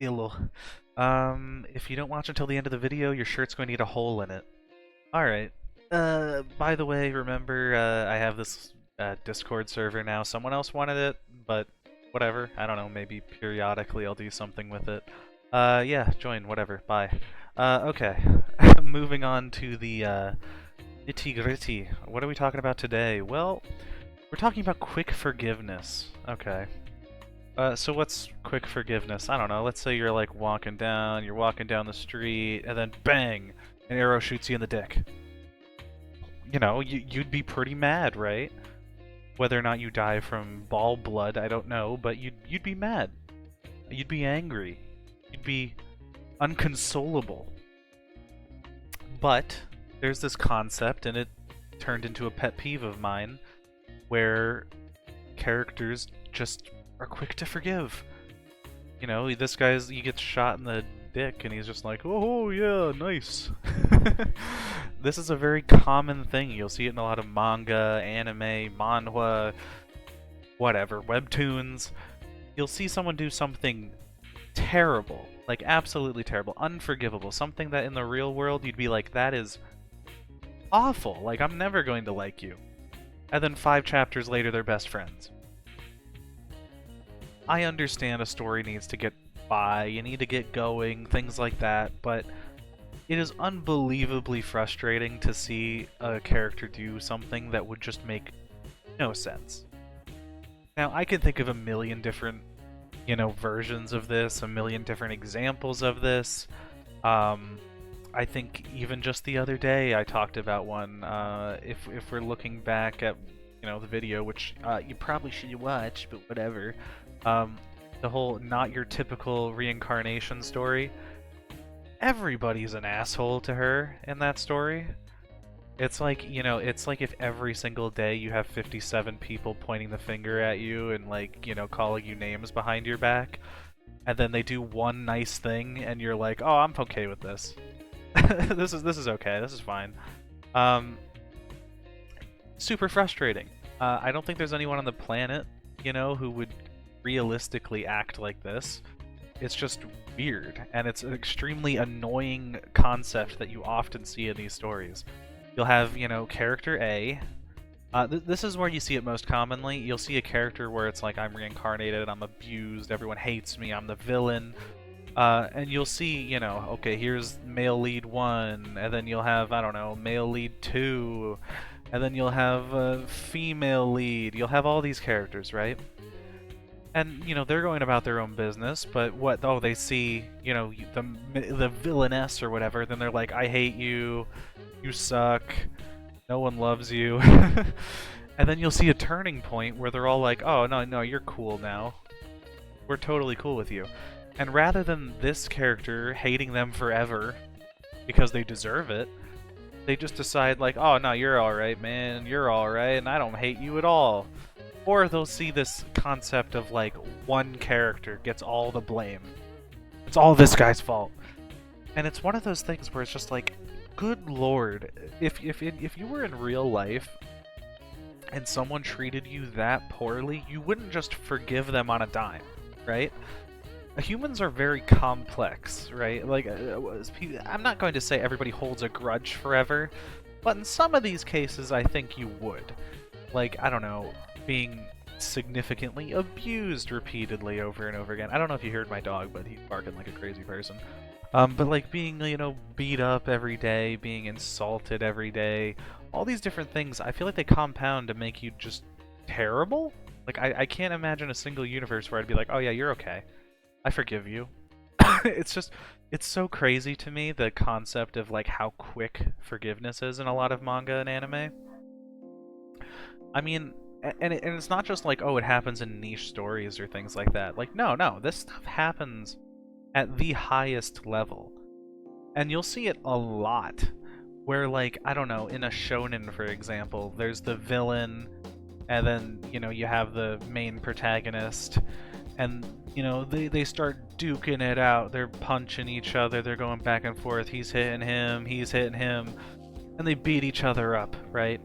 Hello. If you don't watch until the end of the video, your shirt's going to get a hole in it. Alright. By the way, remember, I have this Discord server now. Someone else wanted it, but whatever. I don't know, maybe periodically I'll do something with it. Yeah, join, whatever. Bye. Okay. Moving on to the, nitty-gritty. What are we talking about today? Well, we're talking about quick forgiveness. Okay. So what's quick forgiveness? I don't know. Let's say you're like you're walking down the street, and then bang, an arrow shoots you in the dick. You know, you'd be pretty mad, right? Whether or not you die from ball blood, I don't know, but you'd be mad. You'd be angry. You'd be unconsolable. But there's this concept, and it turned into a pet peeve of mine, where characters just are quick to forgive. You know, he gets shot in the dick and he's just like, oh yeah, nice. This is a very common thing. You'll see it in a lot of manga, anime, manhwa, whatever, webtoons. You'll see someone do something terrible, like absolutely terrible, unforgivable, something that in the real world you'd be like, that is awful, like I'm never going to like you. And then 5 chapters later they're best friends. I understand a story needs to get by, you need to get going, things like that, but it is unbelievably frustrating to see a character do something that would just make no sense. Now, I can think of a million different, versions of this, a million different examples of this. I think even just the other day I talked about one. If we're looking back at, the video, which you probably should watch, but whatever. The whole not your typical reincarnation story. Everybody's an asshole to her in that story. It's like, it's like if every single day you have 57 people pointing the finger at you and like, calling you names behind your back, and then they do one nice thing and you're like, oh, I'm okay with this. This is okay, this is fine. Super frustrating. I don't think there's anyone on the planet, who would realistically act like this. It's just weird, and it's an extremely annoying concept that you often see in these stories. You'll have, character A. This is where you see it most commonly. You'll see a character where it's like, I'm reincarnated, I'm abused, everyone hates me, I'm the villain. And you'll see, okay, here's male lead 1, and then you'll have, I don't know, male lead 2, and then you'll have a female lead. You'll have all these characters, right? And, they're going about their own business, but they see, the villainess or whatever, then they're like, I hate you, you suck, no one loves you. And then you'll see a turning point where they're all like, oh, no, you're cool now. We're totally cool with you. And rather than this character hating them forever, because they deserve it, they just decide like, oh, no, you're alright, man, you're alright, and I don't hate you at all. Or they'll see this concept of like one character gets all the blame. It's all this guy's fault. And it's one of those things where it's just like, good lord, if you were in real life and someone treated you that poorly, you wouldn't just forgive them on a dime, right? Humans are very complex, right? Like, I'm not going to say everybody holds a grudge forever, but in some of these cases I think you would. Like, I don't know, being significantly abused repeatedly over and over again. I don't know if you heard my dog, but he's barking like a crazy person. But like being, beat up every day, being insulted every day, all these different things, I feel like they compound to make you just terrible. Like, I can't imagine a single universe where I'd be like, oh yeah, you're okay. I forgive you. It's so crazy to me, the concept of like how quick forgiveness is in a lot of manga and anime. I mean, and it's not just like, oh, it happens in niche stories or things like that. Like, no, this stuff happens at the highest level. And you'll see it a lot, where like, I don't know, in a shonen, for example, there's the villain, and then, you have the main protagonist, and, they start duking it out, they're punching each other, they're going back and forth, he's hitting him, and they beat each other up, right?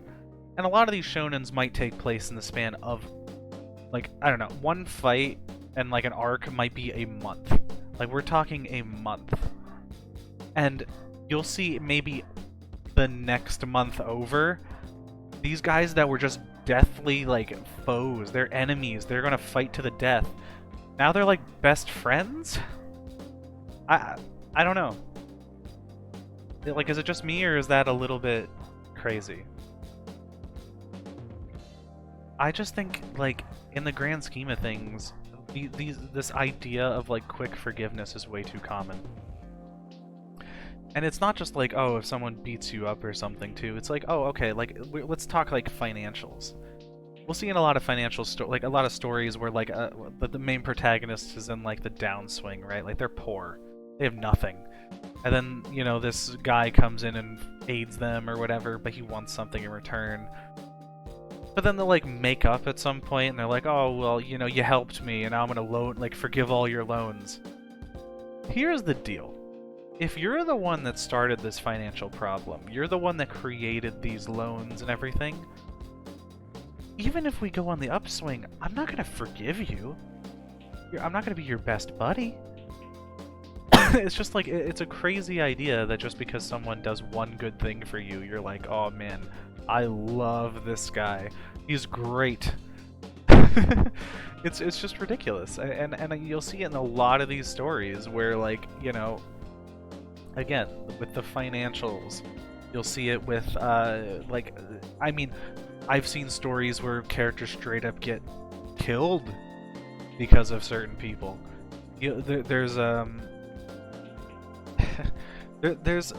And a lot of these shonens might take place in the span of, like, I don't know, one fight and like an arc might be a month, Like, we're talking a month. And you'll see maybe the next month over, these guys that were just deathly, like, foes, they're enemies, they're gonna fight to the death. Now they're, like, best friends? I don't know. Like, is it just me, or is that a little bit crazy? I just think, like, in the grand scheme of things, this idea of, like, quick forgiveness is way too common. And it's not just like, oh, if someone beats you up or something, too. It's like, oh, okay, like, let's talk, like, financials. We'll see in a lot of financial like, a lot of stories where, like, the main protagonist is in, like, the downswing, right? Like, they're poor. They have nothing. And then, you know, this guy comes in and aids them or whatever, but he wants something in return. But then they'll, like, make up at some point, and they're like, oh, well, you know, you helped me, and now I'm gonna like, forgive all your loans. Here's the deal. If you're the one that started this financial problem, you're the one that created these loans and everything, even if we go on the upswing, I'm not gonna forgive you. I'm not gonna be your best buddy. It's just like, it's a crazy idea that just because someone does one good thing for you, you're like, oh man, I love this guy. He's great. It's just ridiculous. And you'll see it in a lot of these stories where, like, you know, again, with the financials, you'll see it with, like, I mean, I've seen stories where characters straight up get killed because of certain people. There's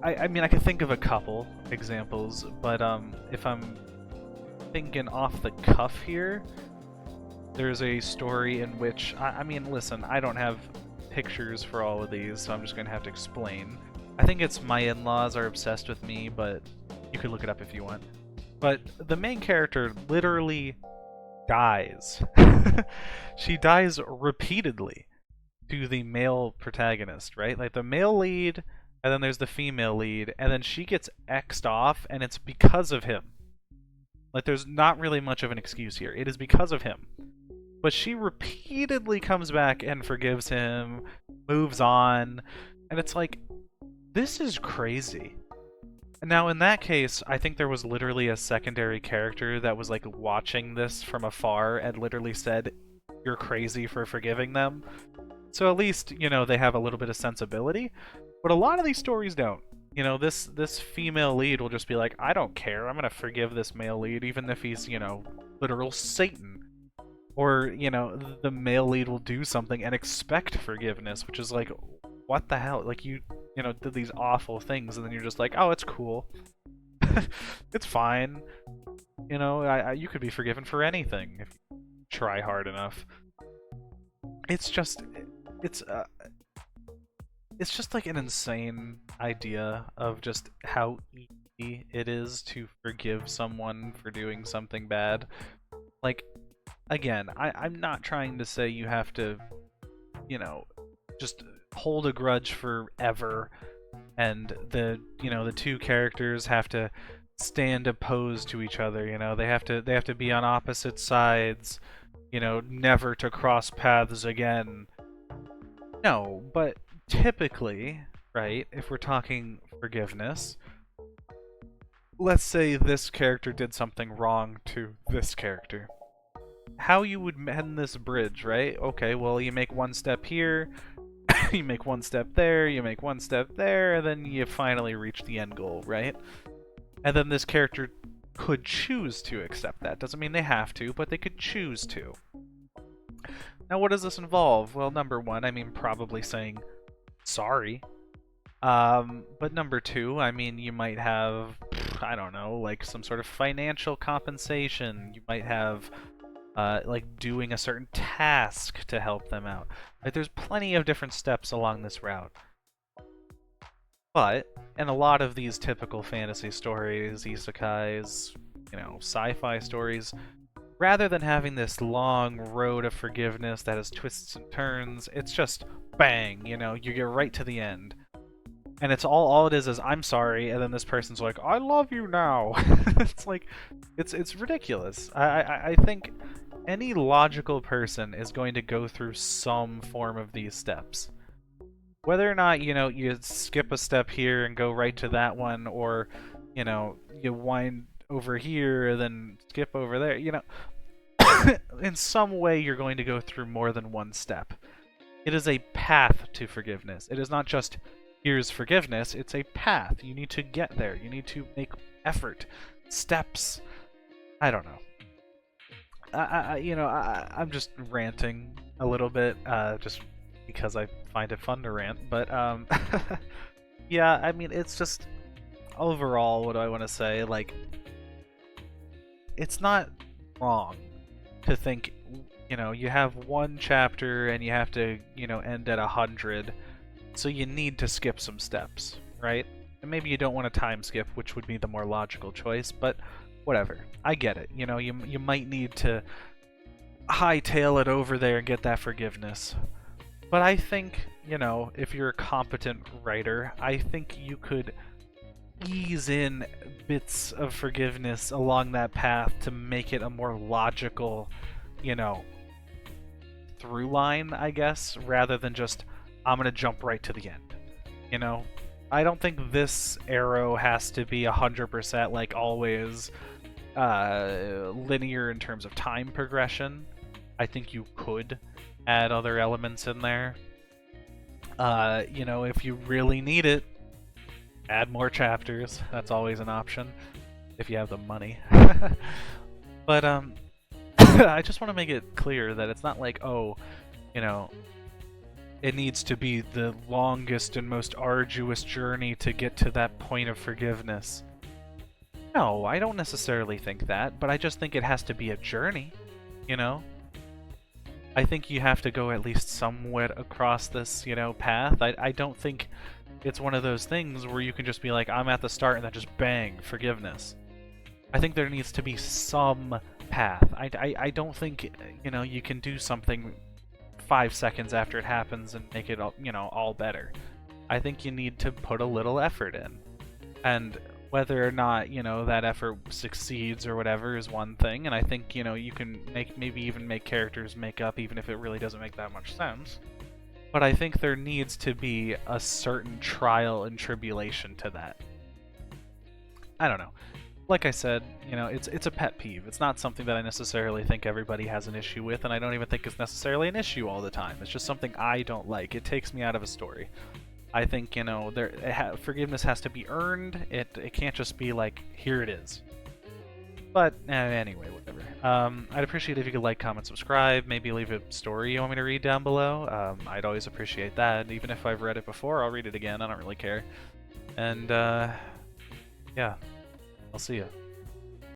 I mean, I can think of a couple examples, but if I'm thinking off the cuff here, there's a story in which, I mean, listen, I don't have pictures for all of these, so I'm just gonna have to explain. I think it's my in-laws are obsessed with me, but you could look it up if you want. But the main character literally dies. She dies repeatedly to the male protagonist, right? Like, the male lead, and then there's the female lead, and then she gets X'd off, and it's because of him. Like, there's not really much of an excuse here. It is because of him. But she repeatedly comes back and forgives him, moves on, and it's like, this is crazy. Now, in that case, I think there was literally a secondary character that was, like, watching this from afar and literally said, you're crazy for forgiving them. So at least, you know, they have a little bit of sensibility. But a lot of these stories don't. You know, this female lead will just be like, I don't care, I'm gonna forgive this male lead, even if he's, you know, literal Satan. Or, you know, the male lead will do something and expect forgiveness, which is like, what the hell? Like, you know, did these awful things, and then you're just like, oh, it's cool. It's fine. You know, you could be forgiven for anything if you try hard enough. It's just, it's just like an insane idea of just how easy it is to forgive someone for doing something bad. Like, again, I'm not trying to say you have to, you know, just hold a grudge forever, and the two characters have to stand opposed to each other. You know, they have to be on opposite sides. You know, never to cross paths again. No, but typically, right, if we're talking forgiveness, let's say this character did something wrong to this character. How you would mend this bridge, right? Okay, well, you make one step here, you make one step there, you make one step there, and then you finally reach the end goal, right? And then this character could choose to accept that. Doesn't mean they have to, but they could choose to. Now, what does this involve? Well, number one, I mean, probably saying sorry. But number two, I mean, you might have, I don't know, like some sort of financial compensation. You might have, like, doing a certain task to help them out. Like, there's plenty of different steps along this route. But in a lot of these typical fantasy stories, isekais, you know, sci-fi stories, rather than having this long road of forgiveness that has twists and turns, it's just bang, you know, you get right to the end. And it's all it is I'm sorry, and then this person's like, I love you now. It's like, it's ridiculous. I think any logical person is going to go through some form of these steps. Whether or not, you skip a step here and go right to that one, or, you wind over here, then skip over there, in some way you're going to go through more than one step. It is a path to forgiveness. It is not just, here's forgiveness, it's a path. You need to get there. You need to make effort. Steps. I don't know. I'm just ranting a little bit, just because I find it fun to rant, but, yeah, I mean, it's just, overall, what do I want to say? Like, it's not wrong to think, you have one chapter and you have to, end at 100, so you need to skip some steps, right? And maybe you don't want to time skip, which would be the more logical choice, but whatever. I get it. You might need to hightail it over there and get that forgiveness. But I think, if you're a competent writer, I think you could ease in bits of forgiveness along that path to make it a more logical, through line, I guess, rather than just, I'm gonna jump right to the end. I don't think this arrow has to be 100% like always linear in terms of time progression. I think you could add other elements in there. If you really need it, add more chapters. That's always an option if you have the money. But I just want to make it clear that it's not like, oh, it needs to be the longest and most arduous journey to get to that point of forgiveness. No, I don't necessarily think that, but I just think it has to be a journey, I think you have to go at least somewhat across this, path. I don't think it's one of those things where you can just be like, I'm at the start and then just bang, forgiveness. I think there needs to be some path. I don't think, you can do something 5 seconds after it happens and make it all, all better. I think you need to put a little effort in. And whether or not, that effort succeeds or whatever is one thing, and I think, you can maybe even make characters make up even if it really doesn't make that much sense. But I think there needs to be a certain trial and tribulation to that. I don't know. Like I said, it's a pet peeve. It's not something that I necessarily think everybody has an issue with, and I don't even think it's necessarily an issue all the time. It's just something I don't like. It takes me out of a story. I think, forgiveness has to be earned. It can't just be like, here it is. But anyway, whatever. I'd appreciate if you could like, comment, subscribe, maybe leave a story you want me to read down below. I'd always appreciate that. Even if I've read it before, I'll read it again. I don't really care. And, yeah. I'll see ya.